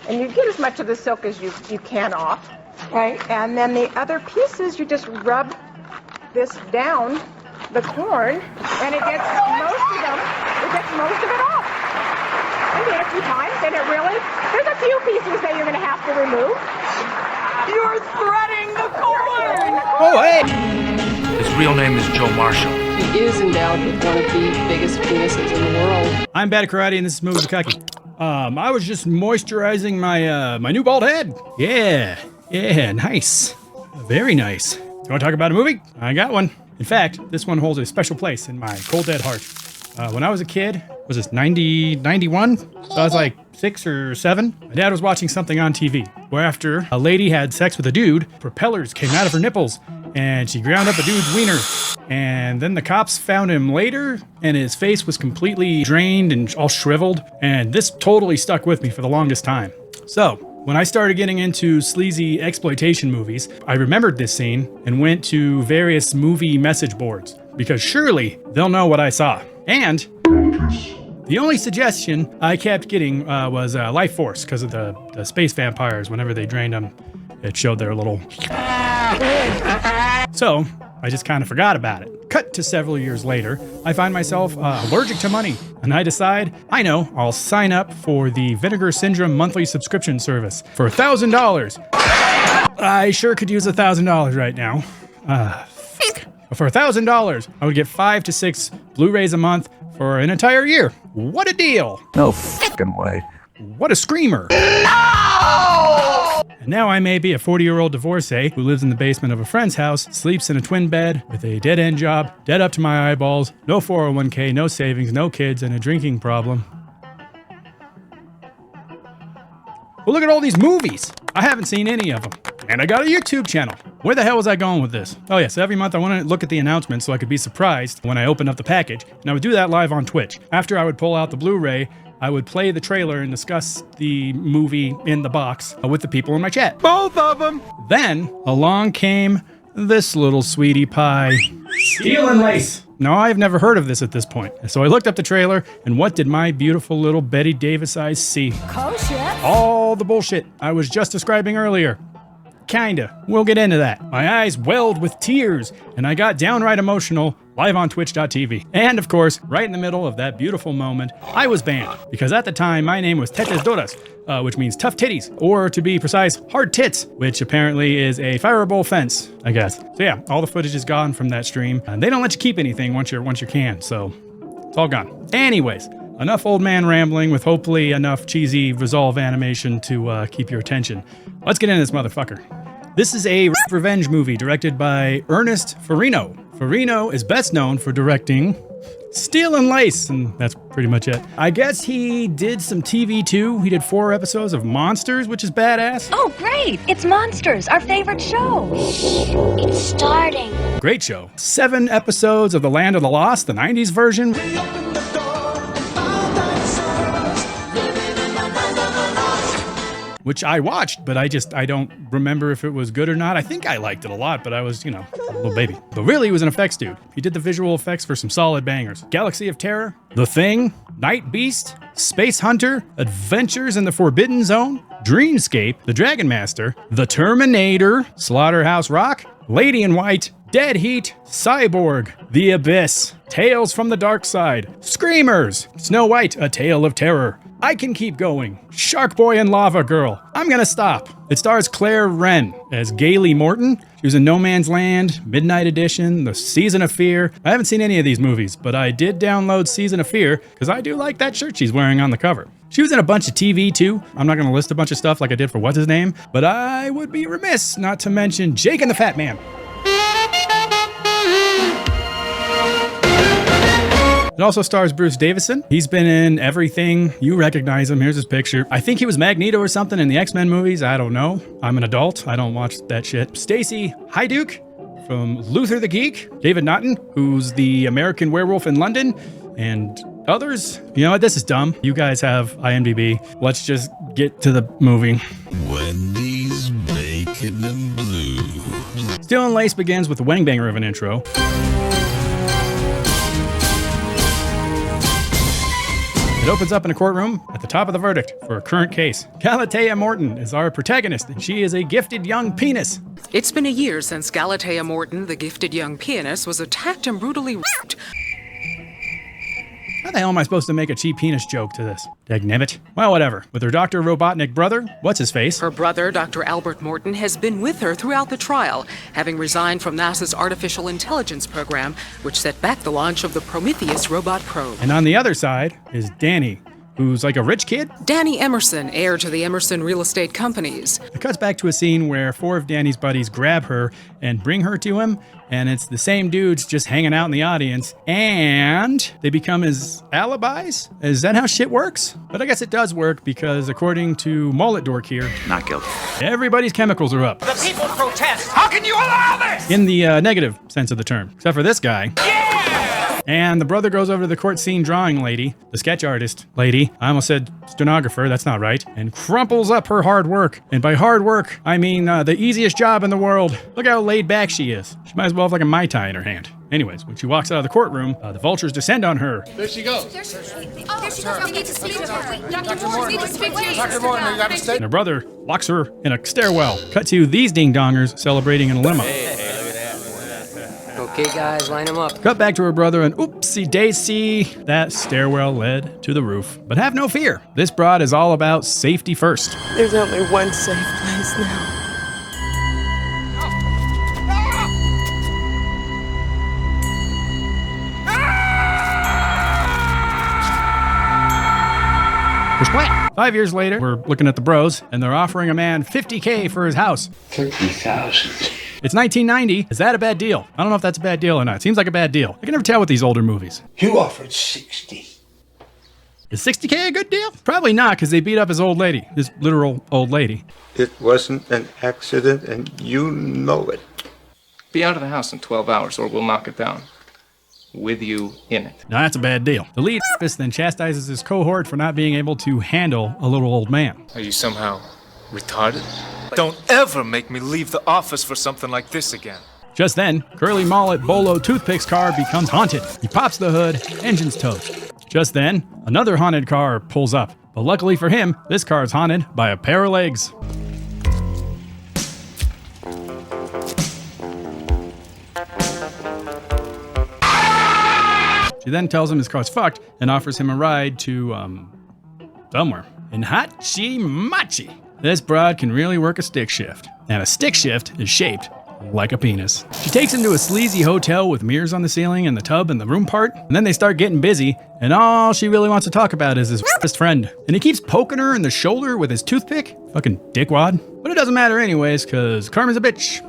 and you get as much of the silk as you can off. Right. And then the other pieces, you just rub this down the corn, and it gets most of it off. I did a few times, and there's a few pieces that you're going to have to remove. You're threading the corn! Oh, hey! His real name is Joe Marshall. He is endowed with one of the biggest penises in the world. I'm Bad at Karate, and this is Movie Bukkake. I was just moisturizing my new bald head. Yeah, nice. Very nice. You want to talk about a movie? I got one. In fact, this one holds a special place in my cold dead heart. When I was a kid, was this 91? So I was like 6 or 7. My dad was watching something on TV, where after a lady had sex with a dude, propellers came out of her nipples, and she ground up a dude's wiener. And then the cops found him later, and his face was completely drained and all shriveled, and this totally stuck with me for the longest time. So, when I started getting into sleazy exploitation movies, I remembered this scene and went to various movie message boards, because surely they'll know what I saw. And the only suggestion I kept getting was Life Force, because of the space vampires. Whenever they drained them, it showed their little... So, I just kind of forgot about it. Cut to several years later, I find myself allergic to money, and I decide, I know, I'll sign up for the Vinegar Syndrome monthly subscription service for $1,000. I sure could use $1,000 right now. For $1,000, I would get 5 to 6 Blu-rays a month for an entire year. What a deal! No fucking way. What a screamer! No! And now I may be a 40-year-old divorcee who lives in the basement of a friend's house, sleeps in a twin bed with a dead-end job, dead up to my eyeballs, no 401k, no savings, no kids, and a drinking problem. Well, look at all these movies! I haven't seen any of them. And I got a YouTube channel. Where the hell was I going with this? Oh yes, every month I want to look at the announcements so I could be surprised when I opened up the package, and I would do that live on Twitch. After I would pull out the Blu-ray, I would play the trailer and discuss the movie in the box with the people in my chat. Both of them! Then, along came this little sweetie pie. Steel and Lace. Now, I've never heard of this at this point. So I looked up the trailer, and what did my beautiful little Betty Davis eyes see? All the bullshit I was just describing earlier. Kinda. We'll get into that. My eyes welled with tears, and I got downright emotional live on twitch.tv. And of course, right in the middle of that beautiful moment, I was banned. Because at the time, my name was Tetes Doras, which means tough titties, or to be precise, hard tits, which apparently is a fireable offense, I guess. So yeah, all the footage is gone from that stream, and they don't let you keep anything once you're canned, so it's all gone. Anyways, enough old man rambling with hopefully enough cheesy resolve animation to keep your attention. Let's get into this motherfucker. This is a revenge movie directed by Ernest Farino. Farino is best known for directing Steel and Lace, and that's pretty much it. I guess he did some TV too. He did 4 episodes of Monsters, which is badass. Oh, great! It's Monsters, our favorite show. It's starting. Great show. 7 episodes of The Land of the Lost, the 90s version. Which I watched, but I don't remember if it was good or not. I think I liked it a lot, but I was, a little baby. But really, he was an effects dude. He did the visual effects for some solid bangers. Galaxy of Terror, The Thing, Night Beast, Space Hunter, Adventures in the Forbidden Zone, Dreamscape, The Dragon Master, The Terminator, Slaughterhouse Rock, Lady in White, Dead Heat, Cyborg, The Abyss, Tales from the Dark Side, Screamers, Snow White, A Tale of Terror. I can keep going. Shark Boy and Lava Girl. I'm gonna stop. It stars Claire Wren as Gailey Morton. She was in No Man's Land, Midnight Edition, The Season of Fear. I haven't seen any of these movies, but I did download Season of Fear because I do like that shirt she's wearing on the cover. She was in a bunch of TV too. I'm not gonna list a bunch of stuff like I did for What's His Name, but I would be remiss not to mention Jake and the Fat Man. It also stars Bruce Davison. He's been in everything. You recognize him. Here's his picture. I think he was Magneto or something in the X-Men movies. I don't know. I'm an adult. I don't watch that shit. Stacey Hyduke from Luther the Geek. David Naughton, who's the American Werewolf in London. And others. You know what? This is dumb. You guys have IMDb. Let's just get to the movie. Wendy's Bacon and Blue. Steel and Lace begins with a wedding banger of an intro. It opens up in a courtroom at the top of the verdict for a current case. Galatea Morton is our protagonist, and she is a gifted young penis. It's been a year since Galatea Morton, the gifted young pianist, was attacked and brutally raped. How the hell am I supposed to make a cheap penis joke to this? Dagnabbit. Well, whatever. With her Dr. Robotnik brother, what's his face? Her brother, Dr. Albert Morton, has been with her throughout the trial, having resigned from NASA's artificial intelligence program, which set back the launch of the Prometheus robot probe. And on the other side is Danny, who's like a rich kid. Danny Emerson, heir to the Emerson real estate companies. It cuts back to a scene where 4 of Danny's buddies grab her and bring her to him, and it's the same dudes just hanging out in the audience, and they become his alibis? Is that how shit works? But I guess it does work because according to Mullet Dork here, Not guilty. everybody's chemicals are up. The people protest. How can you allow this? In the negative sense of the term, except for this guy. And the brother goes over to the court scene drawing lady, the sketch artist lady, I almost said stenographer, that's not right, and crumples up her hard work. And by hard work, I mean the easiest job in the world. Look how laid back she is. She might as well have like a Mai Tai in her hand. Anyways, when she walks out of the courtroom, the vultures descend on her. There she goes. There she goes. We need to speak to her. Wait, Dr. Moore, we need to speak to you. Dr. Moore, you got to stay. And her brother locks her in a stairwell. Cut to these ding-dongers celebrating in a limo. Okay, guys, line them up. Cut back to her brother and oopsie daisy, that stairwell led to the roof. But have no fear, this broad is all about safety first. There's only one safe place now. Splat. 5 years later, we're looking at the bros, and they're offering a man $50K for his house. 50,000. It's 1990. Is that a bad deal? I don't know if that's a bad deal or not. It seems like a bad deal. I can never tell with these older movies. You offered 60. Is 60K a good deal? Probably not, because they beat up his old lady. His literal old lady. It wasn't an accident, and you know it. Be out of the house in 12 hours, or we'll knock it down. With you in it. Now that's a bad deal. The lead then chastises his cohort for not being able to handle a little old man. Are you somehow retarded? Don't ever make me leave the office for something like this again. Just then, Curly Mullet Bolo Toothpick's car becomes haunted. He pops the hood, engine's toast. Just then, another haunted car pulls up. But luckily for him, this car is haunted by a pair of legs. She then tells him his car's fucked and offers him a ride to, somewhere. In Hachi Machi. This broad can really work a stick shift. And a stick shift is shaped like a penis. She takes him to a sleazy hotel with mirrors on the ceiling and the tub and the room part. And then they start getting busy. And all she really wants to talk about is his best friend. And he keeps poking her in the shoulder with his toothpick. Fucking dickwad. But it doesn't matter anyways, cause Carmen's a bitch.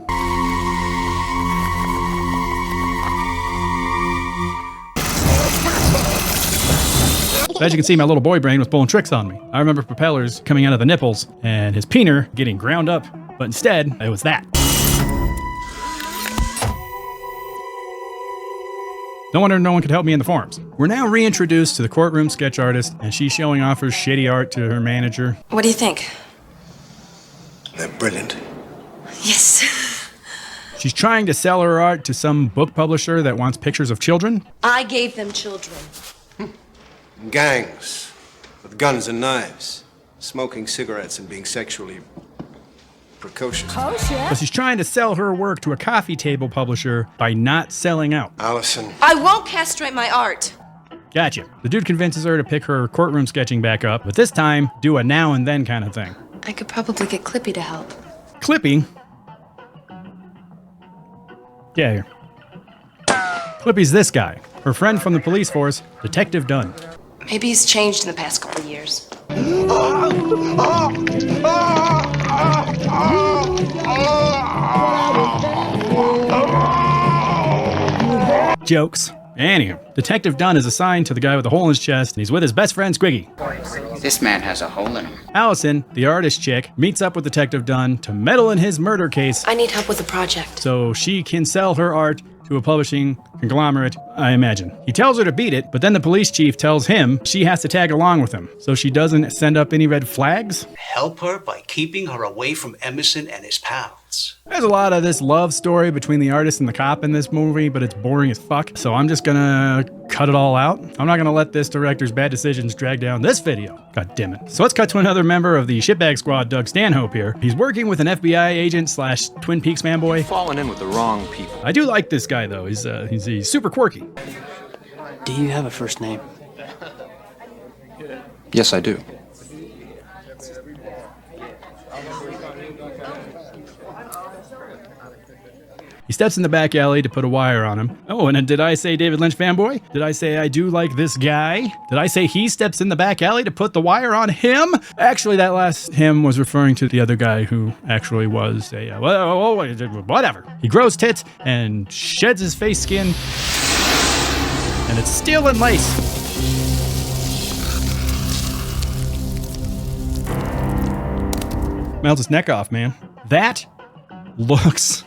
As you can see, my little boy brain was pulling tricks on me. I remember propellers coming out of the nipples and his peener getting ground up, but instead, it was that. No wonder no one could help me in the forums. We're now reintroduced to the courtroom sketch artist, and she's showing off her shitty art to her manager. What do you think? They're brilliant. Yes. She's trying to sell her art to some book publisher that wants pictures of children. I gave them children. Gangs with guns and knives, smoking cigarettes and being sexually precocious. But she's trying to sell her work to a coffee table publisher by not selling out. Allison. I won't castrate my art. Gotcha. The dude convinces her to pick her courtroom sketching back up, but this time, do a now and then kind of thing. I could probably get Clippy to help. Clippy? Yeah, here. Clippy's this guy, her friend from the police force, Detective Dunn. Maybe he's changed in the past couple of years. Jokes. Anywho, Detective Dunn is assigned to the guy with the hole in his chest, and he's with his best friend Squiggy. This man has a hole in him. Allison, the artist chick, meets up with Detective Dunn to meddle in his murder case. I need help with a project. So she can sell her art to a publishing conglomerate, I imagine. He tells her to beat it, but then the police chief tells him she has to tag along with him, so she doesn't send up any red flags. Help her by keeping her away from Emerson and his pals. There's a lot of this love story between the artist and the cop in this movie, but it's boring as fuck. So I'm just gonna cut it all out. I'm not gonna let this director's bad decisions drag down this video. God damn it. So let's cut to another member of the shitbag squad, Doug Stanhope here. He's working with an FBI agent slash Twin Peaks fanboy. Falling in with the wrong people. I do like this guy though. He's super quirky. Do you have a first name? Yes, I do. He steps in the back alley to put a wire on him. Oh, and did I say David Lynch fanboy? Did I say I do like this guy? Did I say he steps in the back alley to put the wire on him? Actually, that last him was referring to the other guy who actually was a, whatever. He grows tits and sheds his face skin. And it's steel and lace. Melts his neck off, man. That looks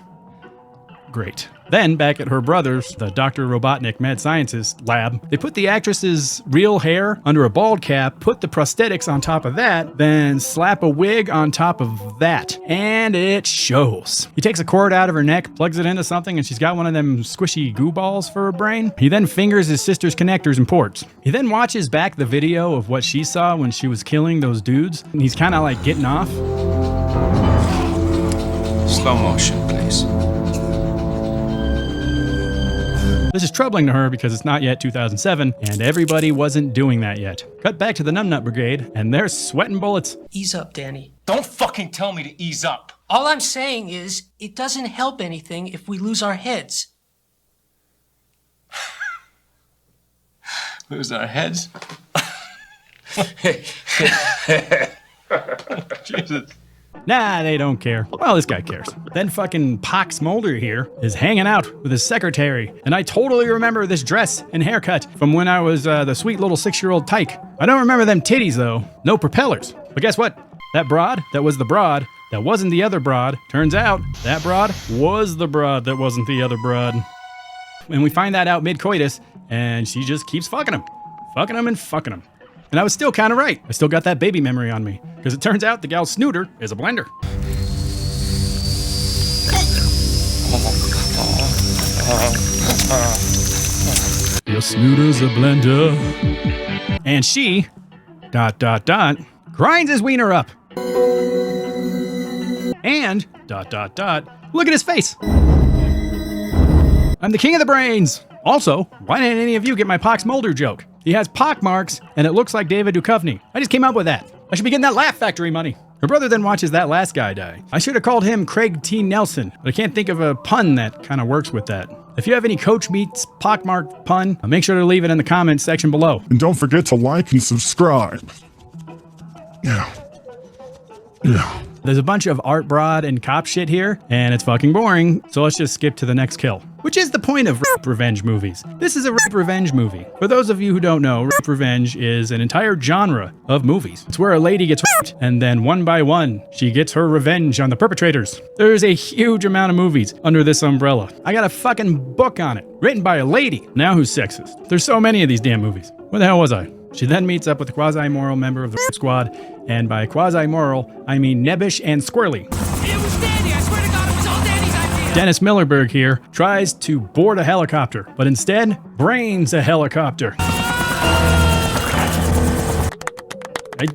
great. Then, back at her brother's, the Dr. Robotnik Mad Sciences lab, they put the actress's real hair under a bald cap, put the prosthetics on top of that, then slap a wig on top of that. And it shows. He takes a cord out of her neck, plugs it into something, and she's got one of them squishy goo balls for a brain. He then fingers his sister's connectors and ports. He then watches back the video of what she saw when she was killing those dudes, and he's kind of like getting off. Slow motion, please. This is troubling to her because it's not yet 2007, and everybody wasn't doing that yet. Cut back to the Numbnut Brigade, and they're sweating bullets. Ease up, Danny. Don't fucking tell me to ease up. All I'm saying is, it doesn't help anything if we lose our heads. Lose our heads? Jesus. Nah, they don't care. Well, this guy cares. Then fucking Pox Mulder here is hanging out with his secretary. And I totally remember this dress and haircut from when I was the sweet little 6-year-old tyke. I don't remember them titties though. No propellers. But guess what? That broad, that was the broad, that wasn't the other broad. Turns out, that broad was the broad that wasn't the other broad. And we find that out mid-coitus, and she just keeps fucking him. Fucking him and fucking him. And I was still kind of right. I still got that baby memory on me. Because it turns out the gal's snooter is a blender. Your snooter's a blender. And she, ... grinds his wiener up. And, ... look at his face. I'm the king of the brains. Also, why didn't any of you get my Pox Mulder joke? He has pock marks, and it looks like David Duchovny. I just came up with that. I should be getting that Laugh Factory money. Her brother then watches that last guy die. I should have called him Craig T. Nelson, but I can't think of a pun that kind of works with that. If you have any Coach Meets pockmarked pun, make sure to leave it in the comments section below. And don't forget to like and subscribe. Yeah. There's a bunch of art broad and cop shit here, and it's fucking boring, so let's just skip to the next kill. Which is the point of rape revenge movies. This is a rape revenge movie. For those of you who don't know, rape revenge is an entire genre of movies. It's where a lady gets raped, and then one by one, she gets her revenge on the perpetrators. There's a huge amount of movies under this umbrella. I got a fucking book on it, written by a lady. Now who's sexist? There's so many of these damn movies. Where the hell was I? She then meets up with a quasi-moral member of the rape squad, and by quasi-moral, I mean nebbish and squirrely. It was Danny. I swear to God, it was all Danny's idea. Dennis Millerberg here tries to board a helicopter, but instead brains a helicopter. I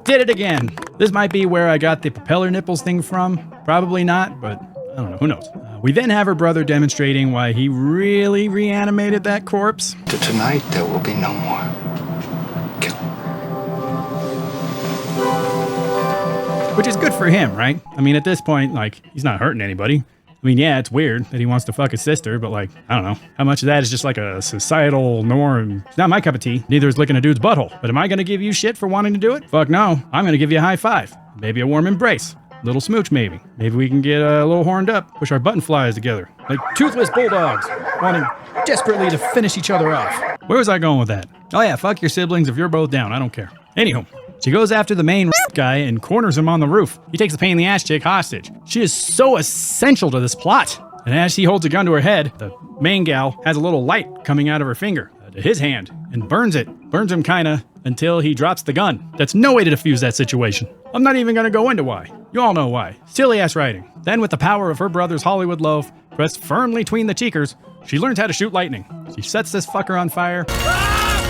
did it again. This might be where I got the propeller nipples thing from. Probably not, but I don't know. Who knows? We then have her brother demonstrating why he really reanimated that corpse. Tonight, there will be no more. Which is good for him, right? I mean, at this point, like, he's not hurting anybody. I mean, yeah, it's weird that he wants to fuck his sister, but like, I don't know. How much of that is just like a societal norm? It's not my cup of tea. Neither is licking a dude's butthole. But am I gonna give you shit for wanting to do it? Fuck no. I'm gonna give you a high five. Maybe a warm embrace. Little smooch, maybe. Maybe we can get a little horned up, push our button flies together. Like toothless bulldogs, wanting desperately to finish each other off. Where was I going with that? Oh yeah, fuck your siblings if you're both down. I don't care. Anywho. She goes after the main guy and corners him on the roof. He takes the pain in the ass chick hostage. She is so essential to this plot. And as he holds a gun to her head, the main gal has a little light coming out of her finger to his hand and burns it. Burns him kinda until he drops the gun. That's no way to defuse that situation. I'm not even gonna go into why. You all know why. Silly ass writing. Then with the power of her brother's Hollywood loaf pressed firmly between the cheekers, she learns how to shoot lightning. She sets this fucker on fire.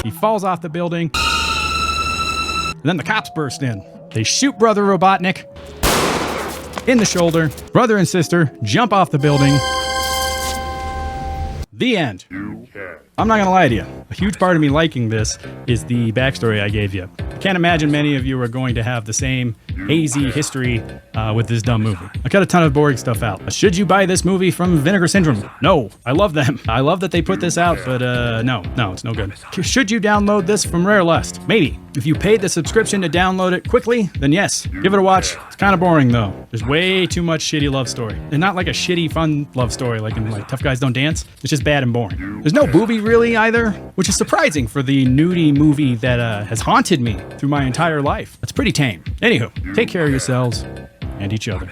He falls off the building. And then the cops burst in. They shoot Brother Robotnik in the shoulder. Brother and sister jump off the building. The end. I'm not gonna lie to you. A huge part of me liking this is the backstory I gave you. I can't imagine many of you are going to have the same hazy history with this dumb movie. I cut a ton of boring stuff out. Should you buy this movie from Vinegar Syndrome? No. I love them. I love that they put this out, but no, it's no good. Should you download this from Rarelust? Maybe. If you paid the subscription to download it quickly, then yes, give it a watch. It's kind of boring though. There's way too much shitty love story. And not like a shitty fun love story like in like Tough Guys Don't Dance. It's just bad and boring. There's no booby really either, which is surprising for the nudie movie that has haunted me through my entire life. That's pretty tame. Anywho, take care of yourselves and each other.